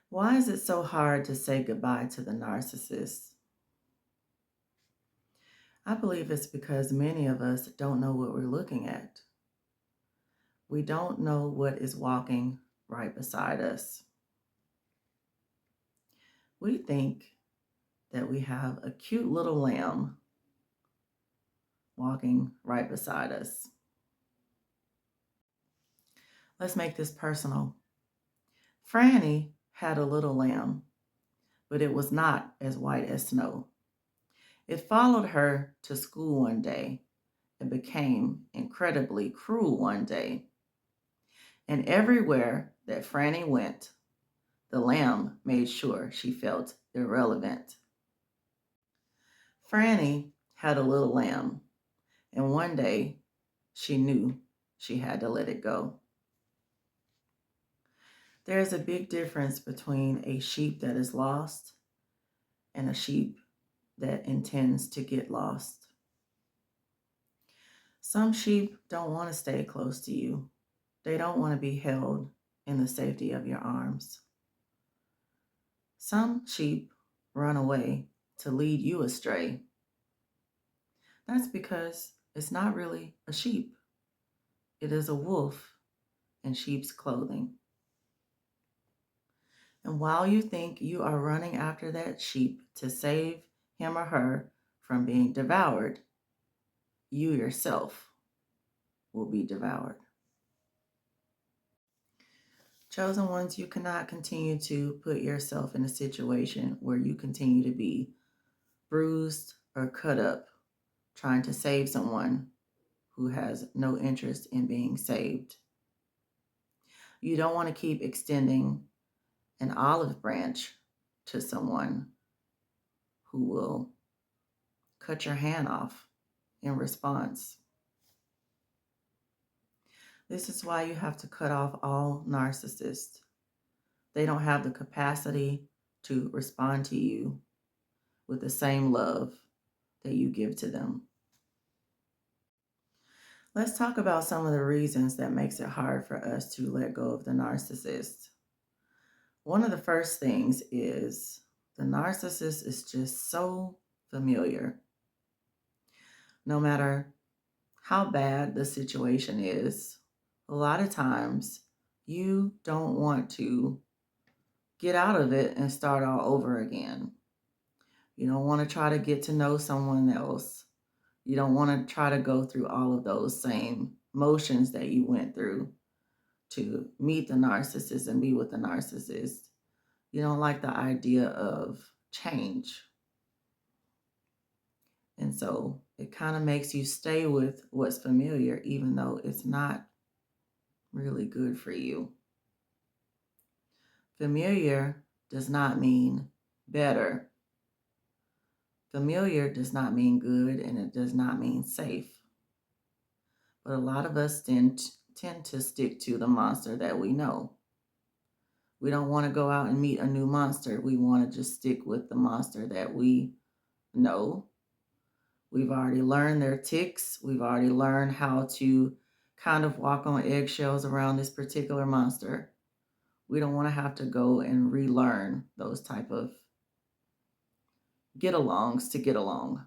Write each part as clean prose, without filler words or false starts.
Why is it so hard to say goodbye to the narcissist? I believe it's because many of us don't know what we're looking at. We don't know what is walking right beside us. We think that we have a cute little lamb walking right beside us. Let's make this personal. Franny had a little lamb, but it was not as white as snow. It followed her to school one day and became incredibly cruel one day. And everywhere that Franny went, the lamb made sure she felt irrelevant. Franny had a little lamb, and one day she knew she had to let it go. There's a big difference between a sheep that is lost and a sheep that intends to get lost. Some sheep don't want to stay close to you. They don't want to be held in the safety of your arms. Some sheep run away to lead you astray. That's because it's not really a sheep. It is a wolf in sheep's clothing. And while you think you are running after that sheep to save him or her from being devoured, you yourself will be devoured. Chosen ones, you cannot continue to put yourself in a situation where you continue to be bruised or cut up trying to save someone who has no interest in being saved. You don't want to keep extending an olive branch to someone who will cut your hand off in response. This is why you have to cut off all narcissists. They don't have the capacity to respond to you with the same love that you give to them. Let's talk about some of the reasons that makes it hard for us to let go of the narcissist. One of the first things is the narcissist is just so familiar. No matter how bad the situation is, a lot of times you don't want to get out of it and start all over again. You don't want to try to get to know someone else. You don't want to try to go through all of those same motions that you went through to meet the narcissist and be with the narcissist. You don't like the idea of change. And so it kind of makes you stay with what's familiar, even though it's not really good for you. Familiar does not mean better. Familiar does not mean good, and it does not mean safe. But a lot of us tend to stick to the monster that we know. We don't want to go out and meet a new monster. We want to just stick with the monster that we know. We've already learned their ticks. We've already learned how to kind of walk on eggshells around this particular monster. We don't want to have to go and relearn those type of get-alongs to get along.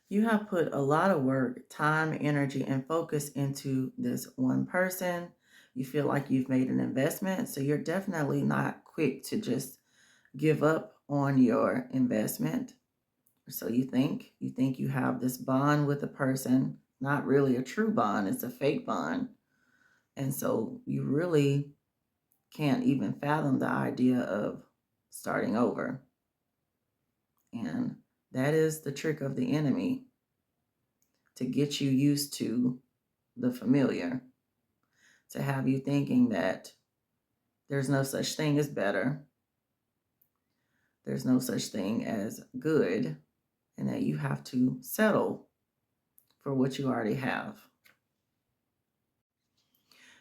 You have put a lot of work, time, energy, and focus into this one person. You feel like you've made an investment, so you're definitely not quick to just give up on your investment. So you think you have this bond with a person, not really a true bond, it's a fake bond. And so you really can't even fathom the idea of starting over. And that is the trick of the enemy, to get you used to the familiar, to have you thinking that there's no such thing as better, there's no such thing as good, and that you have to settle for what you already have.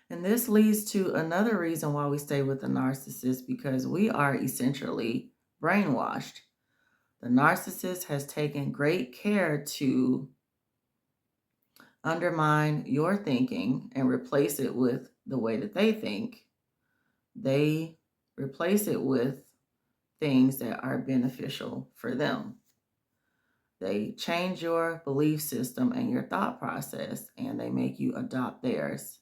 And this leads to another reason why we stay with the narcissist, because we are essentially brainwashed. The narcissist has taken great care to undermine your thinking and replace it with the way that they think. They replace it with things that are beneficial for them. They change your belief system and your thought process, and they make you adopt theirs.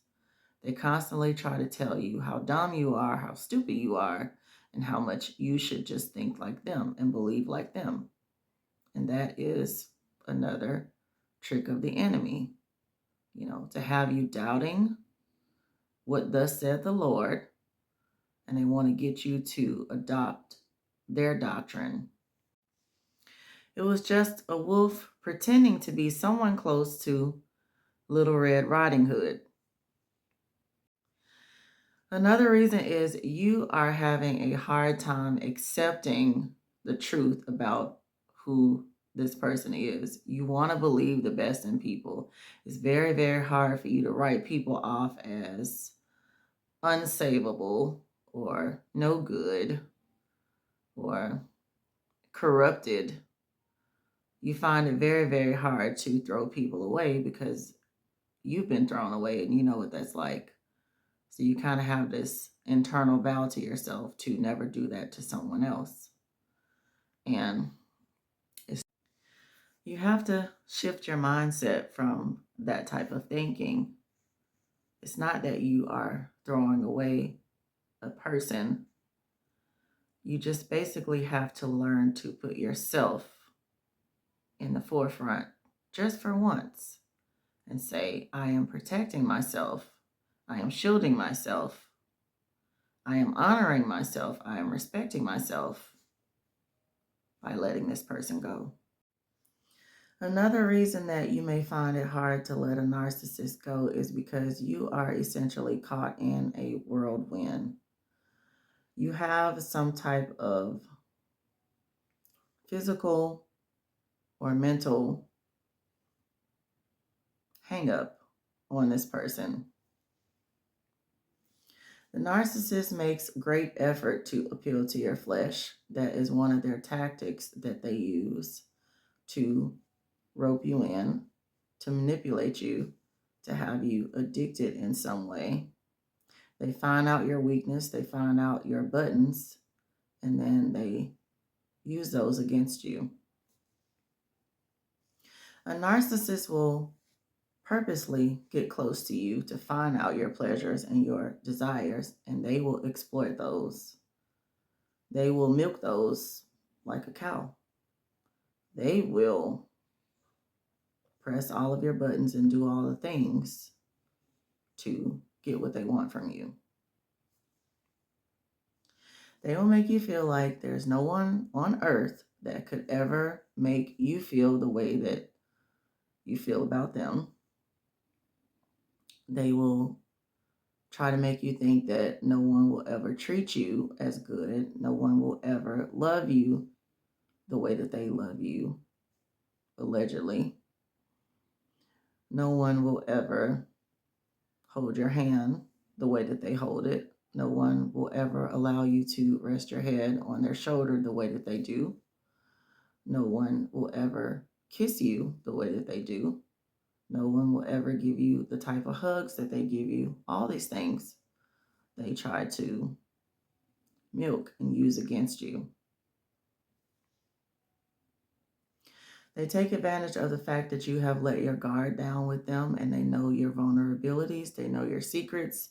They constantly try to tell you how dumb you are, how stupid you are, and how much you should just think like them and believe like them. And that is another trick of the enemy, to have you doubting what thus said the Lord, and they want to get you to adopt their doctrine. It was just a wolf pretending to be someone close to Little Red Riding Hood. Another reason is you are having a hard time accepting the truth about who this person is. You want to believe the best in people. It's very, very hard for you to write people off as unsavable or no good or corrupted. You find it very, very hard to throw people away because you've been thrown away and you know what that's like. So you kind of have this internal vow to yourself to never do that to someone else. And you have to shift your mindset from that type of thinking. It's not that you are throwing away a person. You just basically have to learn to put yourself in the forefront just for once and say, I am protecting myself. I am shielding myself. I am honoring myself. I am respecting myself by letting this person go. Another reason that you may find it hard to let a narcissist go is because you are essentially caught in a whirlwind. You have some type of physical or mental hang up on this person. The narcissist makes great effort to appeal to your flesh. That is one of their tactics that they use to rope you in, to manipulate you, to have you addicted in some way. They find out your weakness, they find out your buttons, and then they use those against you. A narcissist will purposely get close to you to find out your pleasures and your desires, and they will exploit those. They will milk those like a cow. They will press all of your buttons and do all the things to get what they want from you. They will make you feel like there's no one on earth that could ever make you feel the way that you feel about them. They will try to make you think that no one will ever treat you as good. No one will ever love you the way that they love you, allegedly. No one will ever hold your hand the way that they hold it. No one will ever allow you to rest your head on their shoulder the way that they do. No one will ever kiss you the way that they do. No one will ever give you the type of hugs that they give you. All these things they try to milk and use against you. They take advantage of the fact that you have let your guard down with them and they know your vulnerabilities, they know your secrets,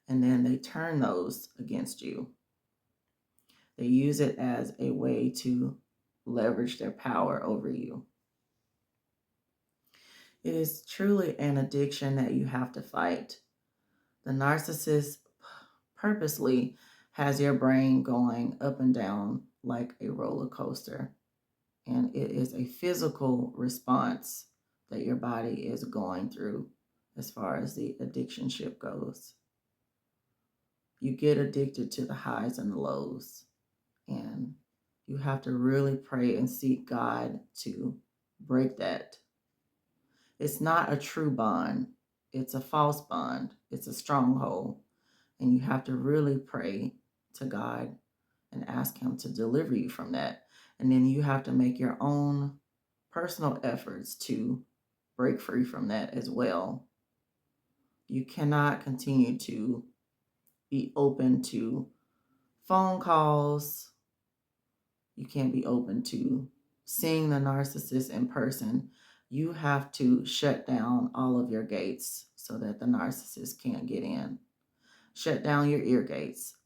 and then they turn those against you. They use it as a way to leverage their power over you. It is truly an addiction that you have to fight. The narcissist purposely has your brain going up and down like a roller coaster. And it is a physical response that your body is going through as far as the addiction ship goes. You get addicted to the highs and the lows. And you have to really pray and seek God to break that. It's not a true bond. It's a false bond. It's a stronghold. And you have to really pray to God and ask Him to deliver you from that. And then you have to make your own personal efforts to break free from that as well. You cannot continue to be open to phone calls. You can't be open to seeing the narcissist in person. You have to shut down all of your gates so that the narcissist can't get in. Shut down your ear gates.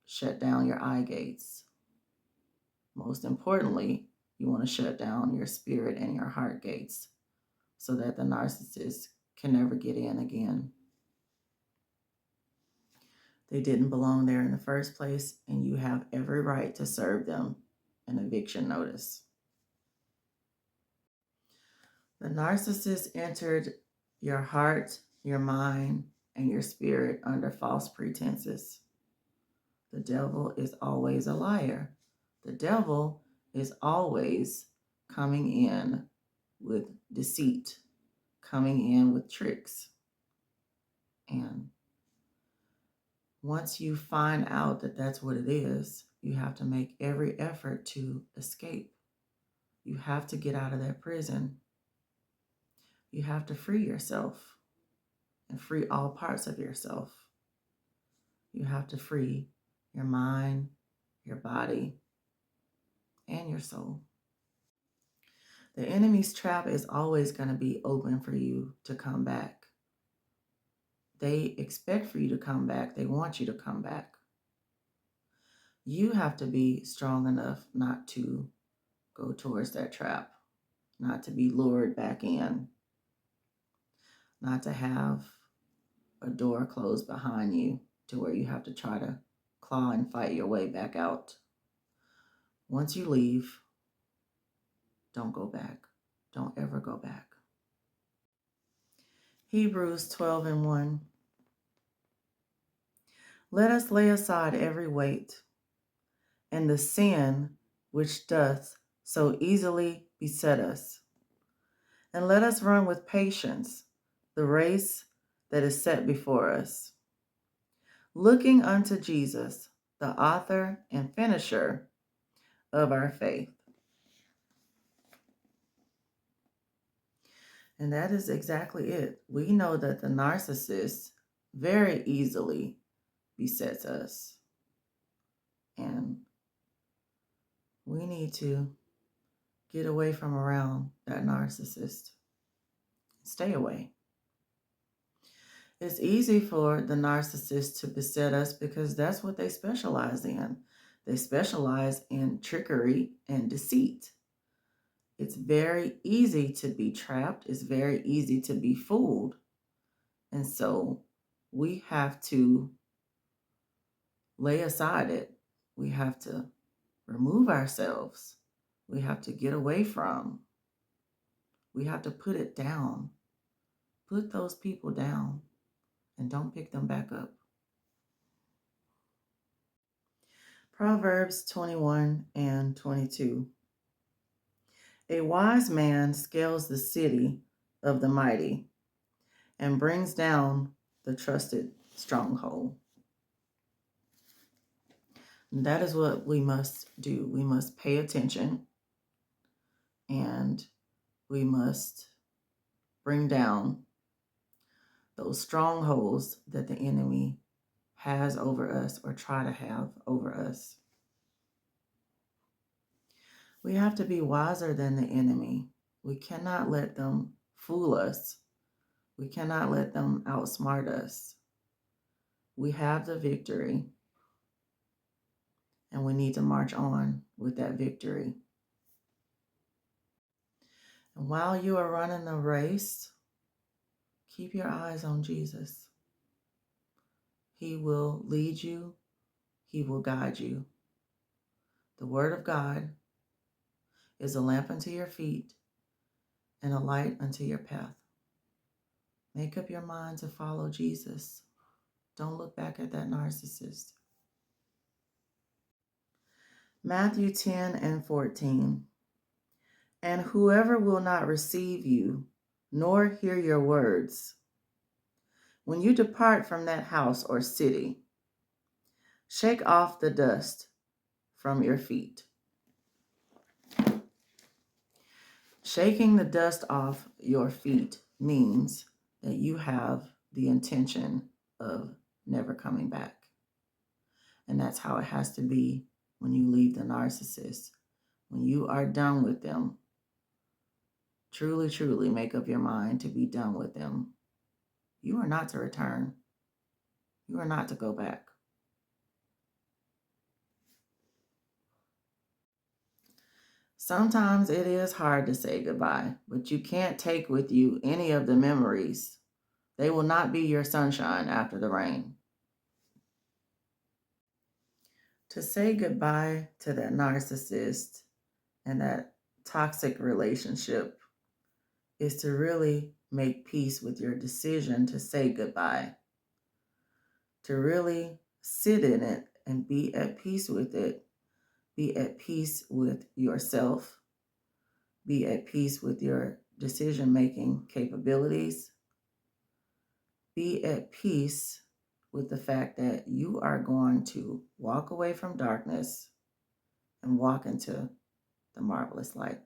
Shut down your eye gates. Most importantly, you want to shut down your spirit and your heart gates so that the narcissist can never get in again. They didn't belong there in the first place, and you have every right to serve them an eviction notice. The narcissist entered your heart, your mind, and your spirit under false pretenses. The devil is always a liar. The devil is always coming in with deceit, coming in with tricks. And once you find out that that's what it is, you have to make every effort to escape. You have to get out of that prison. You have to free yourself and free all parts of yourself. You have to free your mind, your body, and your soul. The enemy's trap is always going to be open for you to come back. They expect for you to come back. They want you to come back. You have to be strong enough not to go towards that trap, not to be lured back in, not to have a door closed behind you to where you have to try to claw and fight your way back out. Once you leave, don't go back. Don't ever go back. Hebrews 12:1. Let us lay aside every weight and the sin which doth so easily beset us, and let us run with patience the race that is set before us, looking unto Jesus, the author and finisher of our faith. And that is exactly it. We know that the narcissist very easily besets us. And we need to get away from around that narcissist. Stay away. It's easy for the narcissist to beset us because that's what they specialize in. They specialize in trickery and deceit. It's very easy to be trapped. It's very easy to be fooled. And so we have to lay aside it. We have to remove ourselves. We have to get away from. We have to put it down. Put those people down and don't pick them back up. Proverbs 21:22. A wise man scales the city of the mighty and brings down the trusted stronghold. And that is what we must do. We must pay attention and we must bring down those strongholds that the enemy has over us or try to have over us. We have to be wiser than the enemy. We cannot let them fool us. We cannot let them outsmart us. We have the victory, and we need to march on with that victory. And while you are running the race, keep your eyes on Jesus. He will lead you. He will guide you. The Word of God is a lamp unto your feet and a light unto your path. Make up your mind to follow Jesus. Don't look back at that narcissist. Matthew 10:14. And whoever will not receive you, nor hear your words, when you depart from that house or city, shake off the dust from your feet. Shaking the dust off your feet means that you have the intention of never coming back. And that's how it has to be when you leave the narcissist. When you are done with them, truly, truly make up your mind to be done with them. You are not to return. You are not to go back. Sometimes it is hard to say goodbye, but you can't take with you any of the memories. They will not be your sunshine after the rain. To say goodbye to that narcissist and that toxic relationship is to really make peace with your decision to say goodbye, to really sit in it and be at peace with it, be at peace with yourself, be at peace with your decision-making capabilities, be at peace with the fact that you are going to walk away from darkness and walk into the marvelous light.